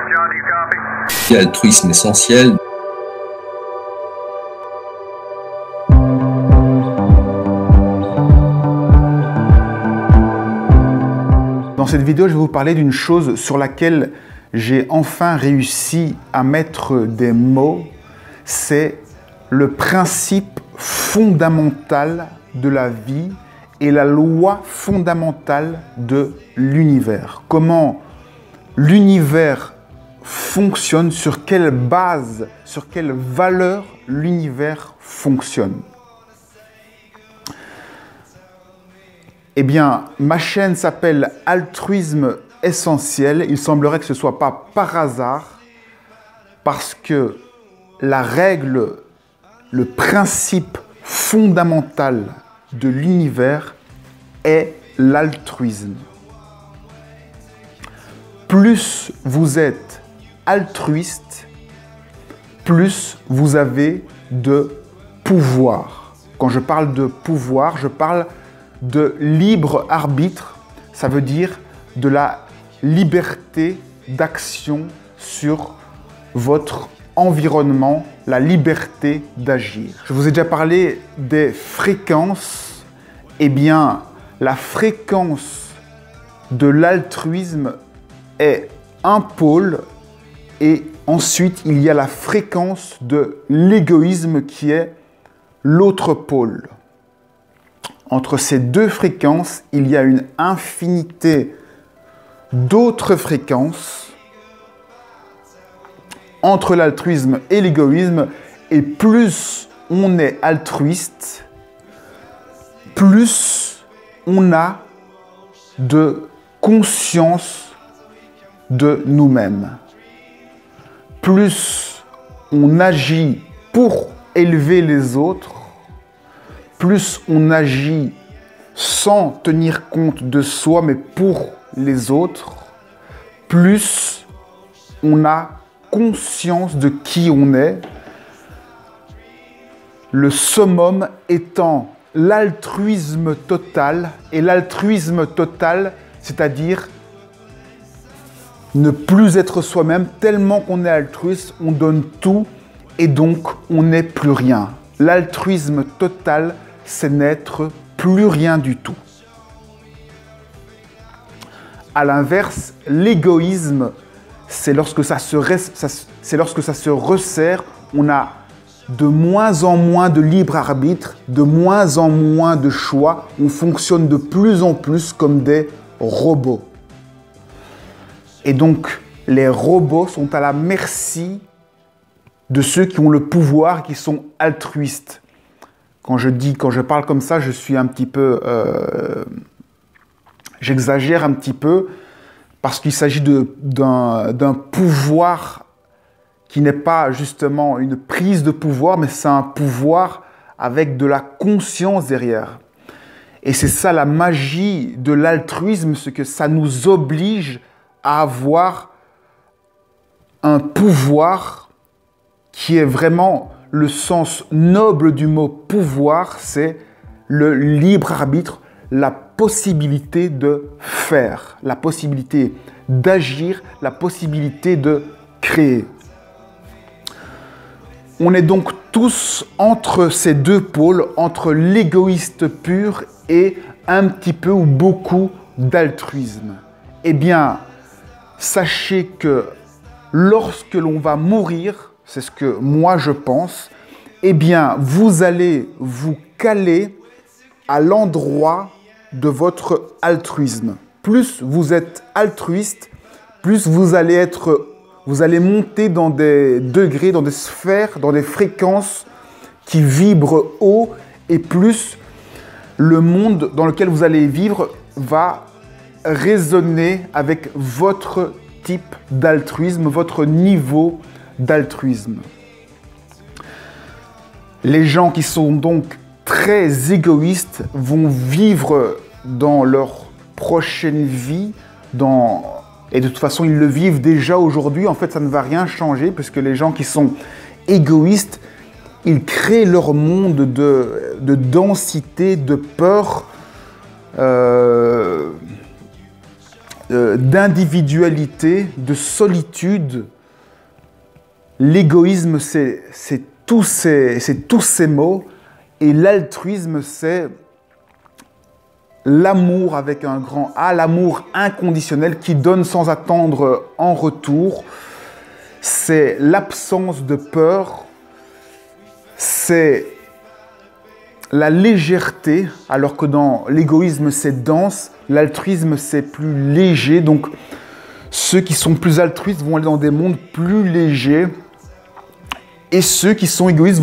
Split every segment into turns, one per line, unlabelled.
John, do you copy?
L'altruisme essentiel.
Dans cette vidéo, je vais vous parler d'une chose sur laquelle j'ai enfin réussi à mettre des mots. C'est le principe fondamental de la vie et la loi fondamentale de l'univers. Comment l'univers fonctionne, sur quelle base, sur quelle valeur l'univers fonctionne. Eh bien, ma chaîne s'appelle Altruisme Essentiel. Il semblerait que ce ne soit pas par hasard, parce que la règle, le principe fondamental de l'univers est l'altruisme. Plus vous êtes altruiste, plus vous avez de pouvoir. Quand je parle de pouvoir, je parle de libre arbitre. Ça veut dire de la liberté d'action sur votre environnement, la liberté d'agir. Je vous ai déjà parlé des fréquences. Eh bien, la fréquence de l'altruisme est un pôle et ensuite il y a la fréquence de l'égoïsme qui est l'autre pôle. Entre ces deux fréquences, il y a une infinité d'autres fréquences entre l'altruisme et l'égoïsme, et plus on est altruiste, plus on a de conscience de nous-mêmes. Plus on agit pour élever les autres, plus on agit sans tenir compte de soi, mais pour les autres, plus on a conscience de qui on est, le summum étant l'altruisme total. Et l'altruisme total, c'est-à-dire ne plus être soi-même, tellement qu'on est altruiste, on donne tout et donc on n'est plus rien. L'altruisme total, c'est n'être plus rien du tout. À l'inverse, l'égoïsme, c'est lorsque ça se resserre, on a de moins en moins de libre arbitre, de moins en moins de choix, on fonctionne de plus en plus comme des robots. Et donc, les robots sont à la merci de ceux qui ont le pouvoir, qui sont altruistes. Quand je parle comme ça, je suis un petit peu... j'exagère un petit peu, parce qu'il s'agit d'un pouvoir qui n'est pas justement une prise de pouvoir, mais c'est un pouvoir avec de la conscience derrière. Et c'est ça la magie de l'altruisme, c'est que ça nous oblige à avoir un pouvoir qui est vraiment le sens noble du mot pouvoir, c'est le libre arbitre, la possibilité de faire, la possibilité d'agir, la possibilité de créer. On est donc tous entre ces deux pôles, entre l'égoïste pur et un petit peu ou beaucoup d'altruisme. Eh bien, sachez que lorsque l'on va mourir, c'est ce que moi je pense, eh bien, vous allez vous caler à l'endroit de votre altruisme. Plus vous êtes altruiste, plus vous allez monter dans des degrés, dans des sphères, dans des fréquences qui vibrent haut, et plus le monde dans lequel vous allez vivre va résonner avec votre type d'altruisme, votre niveau d'altruisme. Les gens qui sont donc très égoïstes vont vivre dans leur prochaine vie, et de toute façon ils le vivent déjà aujourd'hui. En fait, ça ne va rien changer, puisque les gens qui sont égoïstes, ils créent leur monde de densité, de peur. d'individualité, de solitude. L'égoïsme, c'est tous ces mots. Et l'altruisme, c'est l'amour avec un grand A, l'amour inconditionnel qui donne sans attendre en retour. C'est l'absence de peur, c'est la légèreté, alors que dans l'égoïsme c'est dense, l'altruisme c'est plus léger. Donc ceux qui sont plus altruistes vont aller dans des mondes plus légers et ceux qui sont égoïstes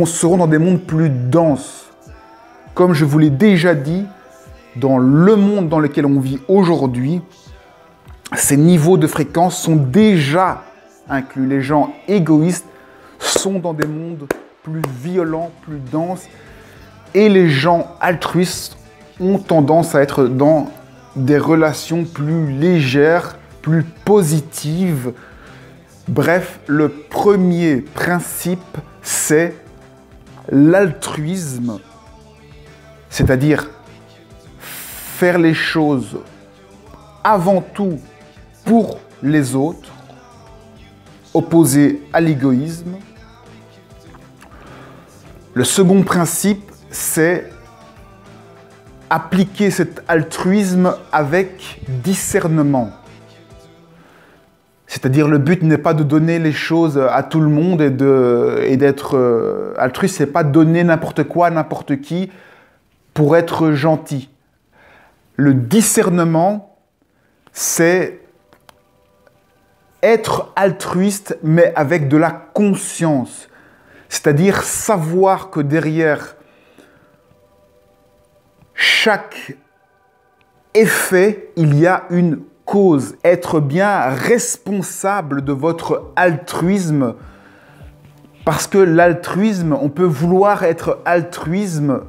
seront dans des mondes plus denses. Comme je vous l'ai déjà dit, dans le monde dans lequel on vit aujourd'hui, ces niveaux de fréquence sont déjà inclus. Les gens égoïstes sont dans des mondes plus violents, plus denses, et les gens altruistes ont tendance à être dans des relations plus légères, plus positives. Bref, le premier principe, c'est l'altruisme, c'est-à-dire faire les choses avant tout pour les autres, opposé à l'égoïsme. Le second principe, c'est appliquer cet altruisme avec discernement. C'est-à-dire, le but n'est pas de donner les choses à tout le monde et d'être altruiste, c'est pas donner n'importe quoi à n'importe qui pour être gentil. Le discernement, c'est être altruiste, mais avec de la conscience. C'est-à-dire savoir que derrière chaque effet, il y a une cause. Être bien responsable de votre altruisme. Parce que l'altruisme, on peut vouloir être altruisme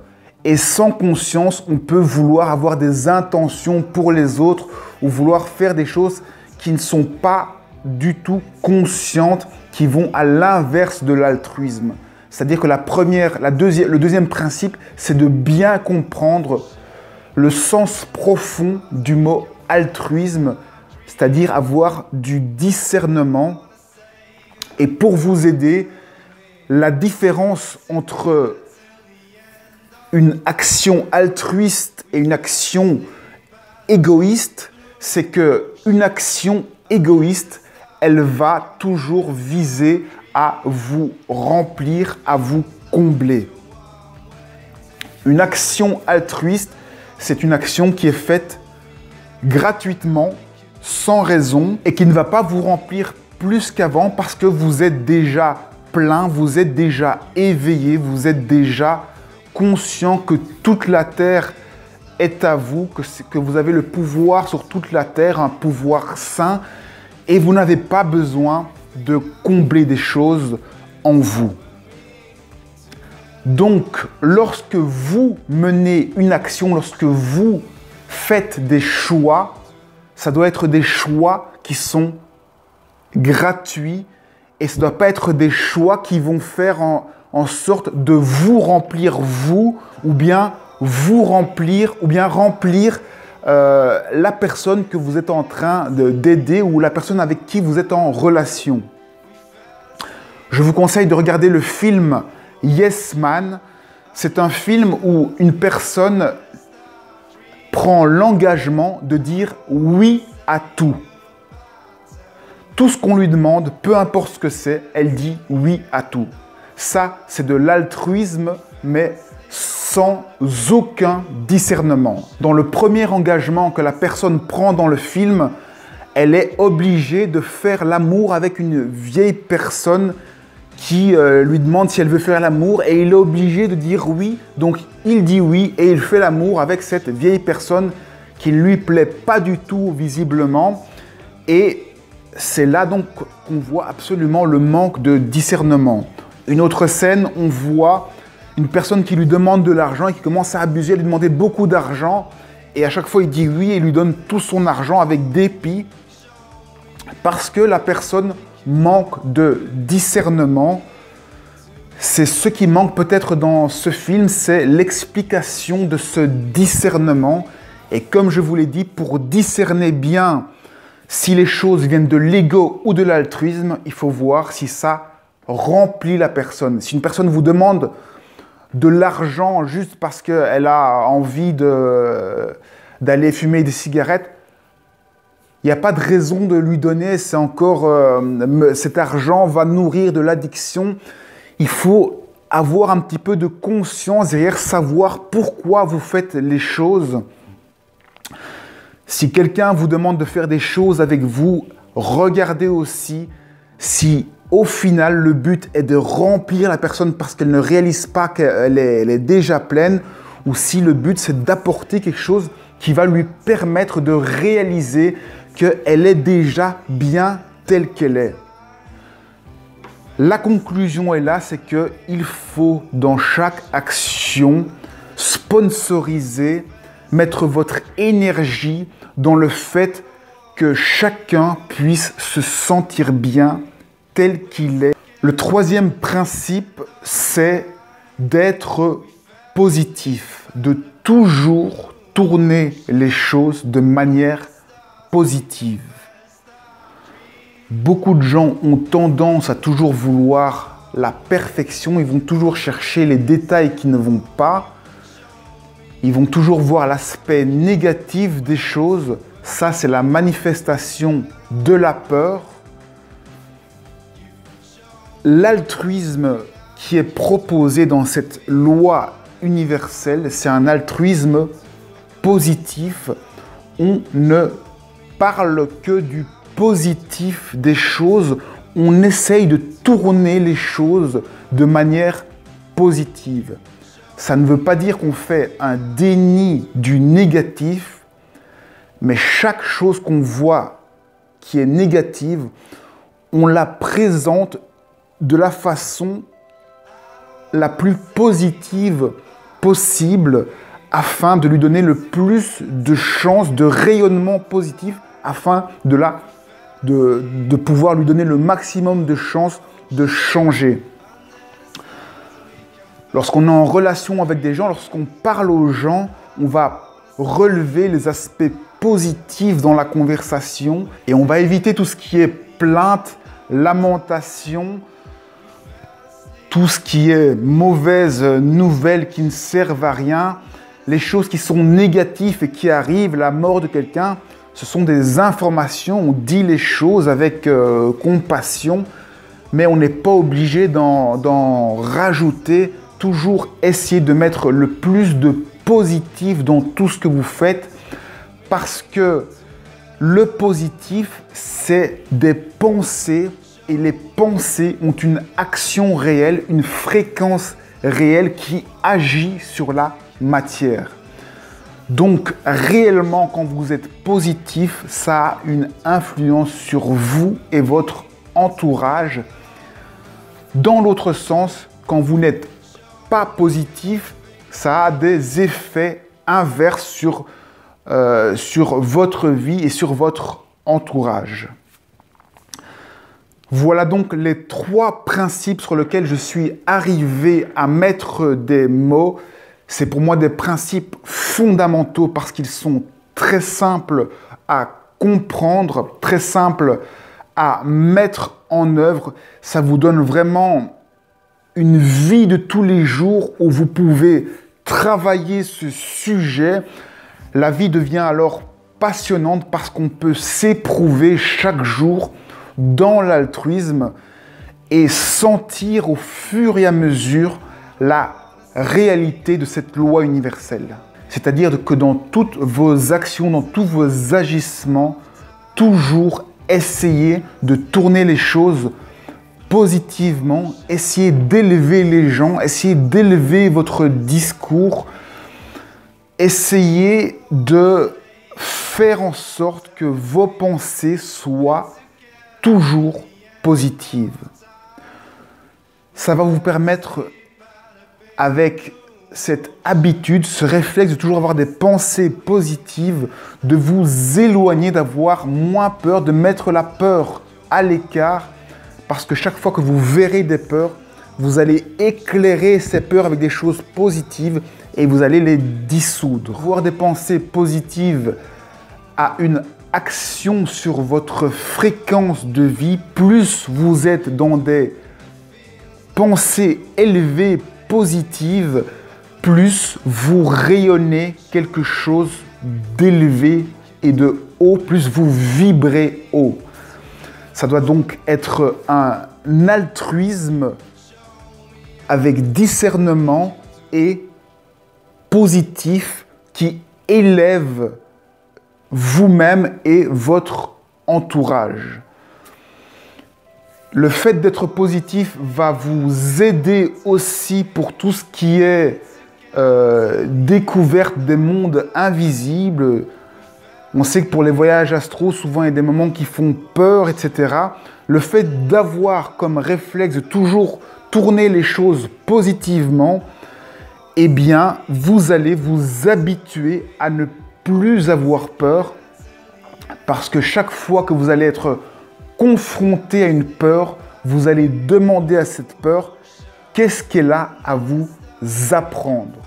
et sans conscience, on peut vouloir avoir des intentions pour les autres ou vouloir faire des choses qui ne sont pas du tout conscientes, qui vont à l'inverse de l'altruisme. C'est-à-dire que le deuxième principe, c'est de bien comprendre le sens profond du mot altruisme, c'est-à-dire avoir du discernement. Et pour vous aider, la différence entre une action altruiste et une action égoïste, c'est qu'une action égoïste, elle va toujours viser à vous remplir, à vous combler. Une action altruiste, c'est une action qui est faite gratuitement, sans raison, et qui ne va pas vous remplir plus qu'avant parce que vous êtes déjà plein, vous êtes déjà éveillé, vous êtes déjà conscient que toute la terre est à vous, que vous avez le pouvoir sur toute la terre, un pouvoir sain, et vous n'avez pas besoin de combler des choses en vous. Donc, lorsque vous menez une action, lorsque vous faites des choix, ça doit être des choix qui sont gratuits et ça ne doit pas être des choix qui vont faire en sorte de vous remplir vous ou bien vous remplir ou bien remplir la personne que vous êtes en train d'aider ou la personne avec qui vous êtes en relation. Je vous conseille de regarder le film Yes Man. C'est un film où une personne prend l'engagement de dire oui à tout. Tout ce qu'on lui demande, peu importe ce que c'est, elle dit oui à tout. Ça, c'est de l'altruisme, mais sans aucun discernement. Dans le premier engagement que la personne prend dans le film, elle est obligée de faire l'amour avec une vieille personne qui lui demande si elle veut faire l'amour et il est obligé de dire oui. Donc il dit oui et il fait l'amour avec cette vieille personne qui ne lui plaît pas du tout visiblement. Et c'est là donc qu'on voit absolument le manque de discernement. Une autre scène, on voit une personne qui lui demande de l'argent et qui commence à abuser, à lui demander beaucoup d'argent. Et à chaque fois, il dit oui et lui donne tout son argent avec dépit parce que la personne manque de discernement. C'est ce qui manque peut-être dans ce film, c'est l'explication de ce discernement. Et comme je vous l'ai dit, pour discerner bien si les choses viennent de l'ego ou de l'altruisme, il faut voir si ça remplit la personne. Si une personne vous demande de l'argent juste parce qu'elle a envie d'aller fumer des cigarettes, il n'y a pas de raison de lui donner. C'est encore cet argent va nourrir de l'addiction. Il faut avoir un petit peu de conscience derrière, savoir pourquoi vous faites les choses. Si quelqu'un vous demande de faire des choses avec vous, regardez aussi si au final le but est de remplir la personne parce qu'elle ne réalise pas qu'elle est déjà pleine, ou si le but c'est d'apporter quelque chose qui va lui permettre de réaliser qu'elle est déjà bien telle qu'elle est. La conclusion est là, c'est qu'il faut dans chaque action sponsoriser, mettre votre énergie dans le fait que chacun puisse se sentir bien tel qu'il est. Le troisième principe, c'est d'être positif, de toujours tourner les choses de manière positive. Beaucoup de gens ont tendance à toujours vouloir la perfection, ils vont toujours chercher les détails qui ne vont pas. Ils vont toujours voir l'aspect négatif des choses. Ça, c'est la manifestation de la peur. L'altruisme qui est proposé dans cette loi universelle, c'est un altruisme positif. On ne parle que du positif des choses. On essaye de tourner les choses de manière positive. Ça ne veut pas dire qu'on fait un déni du négatif, mais chaque chose qu'on voit qui est négative, on la présente de la façon la plus positive possible afin de lui donner le plus de chances de rayonnement positif, afin de pouvoir lui donner le maximum de chances de changer. Lorsqu'on est en relation avec des gens, lorsqu'on parle aux gens, on va relever les aspects positifs dans la conversation et on va éviter tout ce qui est plainte, lamentation, tout ce qui est mauvaises nouvelles qui ne servent à rien, les choses qui sont négatives et qui arrivent, la mort de quelqu'un, ce sont des informations, on dit les choses avec compassion, mais on n'est pas obligé d'en rajouter. Toujours essayer de mettre le plus de positif dans tout ce que vous faites, parce que le positif, c'est des pensées, et les pensées ont une action réelle, une fréquence réelle qui agit sur la matière. Donc réellement, quand vous êtes positif, ça a une influence sur vous et votre entourage. Dans l'autre sens, quand vous n'êtes pas positif, ça a des effets inverses sur votre vie et sur votre entourage. Voilà donc les 3 principes sur lesquels je suis arrivé à mettre des mots. C'est pour moi des principes fondamentaux parce qu'ils sont très simples à comprendre, très simples à mettre en œuvre. Ça vous donne vraiment une vie de tous les jours où vous pouvez travailler ce sujet. La vie devient alors passionnante parce qu'on peut s'éprouver chaque jour dans l'altruisme et sentir au fur et à mesure la réalité de cette loi universelle. C'est-à-dire que dans toutes vos actions, dans tous vos agissements, toujours essayez de tourner les choses positivement, essayez d'élever les gens, essayez d'élever votre discours, essayez de faire en sorte que vos pensées soient toujours positives. Ça va vous permettre, avec cette habitude, ce réflexe de toujours avoir des pensées positives, de vous éloigner, d'avoir moins peur, de mettre la peur à l'écart, parce que chaque fois que vous verrez des peurs, vous allez éclairer ces peurs avec des choses positives et vous allez les dissoudre. Avoir des pensées positives a une action sur votre fréquence de vie. Plus vous êtes dans des pensées élevées, positives, plus vous rayonnez quelque chose d'élevé et de haut, plus vous vibrez haut. Ça doit donc être un altruisme avec discernement et positif qui élève vous-même et votre entourage. Le fait d'être positif va vous aider aussi pour tout ce qui est découverte des mondes invisibles. On sait que pour les voyages astro, souvent il y a des moments qui font peur, etc. Le fait d'avoir comme réflexe de toujours tourner les choses positivement, eh bien, vous allez vous habituer à ne plus avoir peur, parce que chaque fois que vous allez être confronté à une peur, vous allez demander à cette peur qu'est-ce qu'elle a à vous apprendre.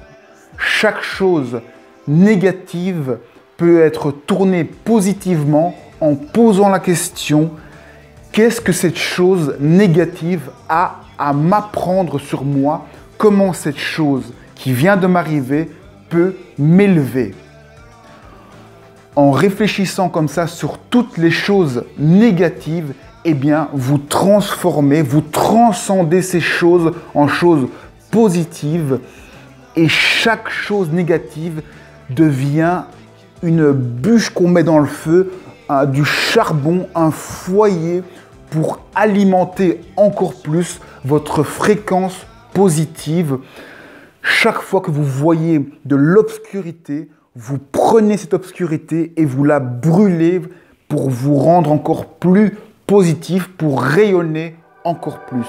Chaque chose négative peut être tournée positivement en posant la question qu'est-ce que cette chose négative a à m'apprendre sur moi, comment cette chose qui vient de m'arriver peut m'élever. En réfléchissant comme ça sur toutes les choses négatives, eh bien, vous transformez, vous transcendez ces choses en choses positives et chaque chose négative devient une bûche qu'on met dans le feu, du charbon, un foyer pour alimenter encore plus votre fréquence positive. Chaque fois que vous voyez de l'obscurité, vous prenez cette obscurité et vous la brûlez pour vous rendre encore plus positif, pour rayonner encore plus.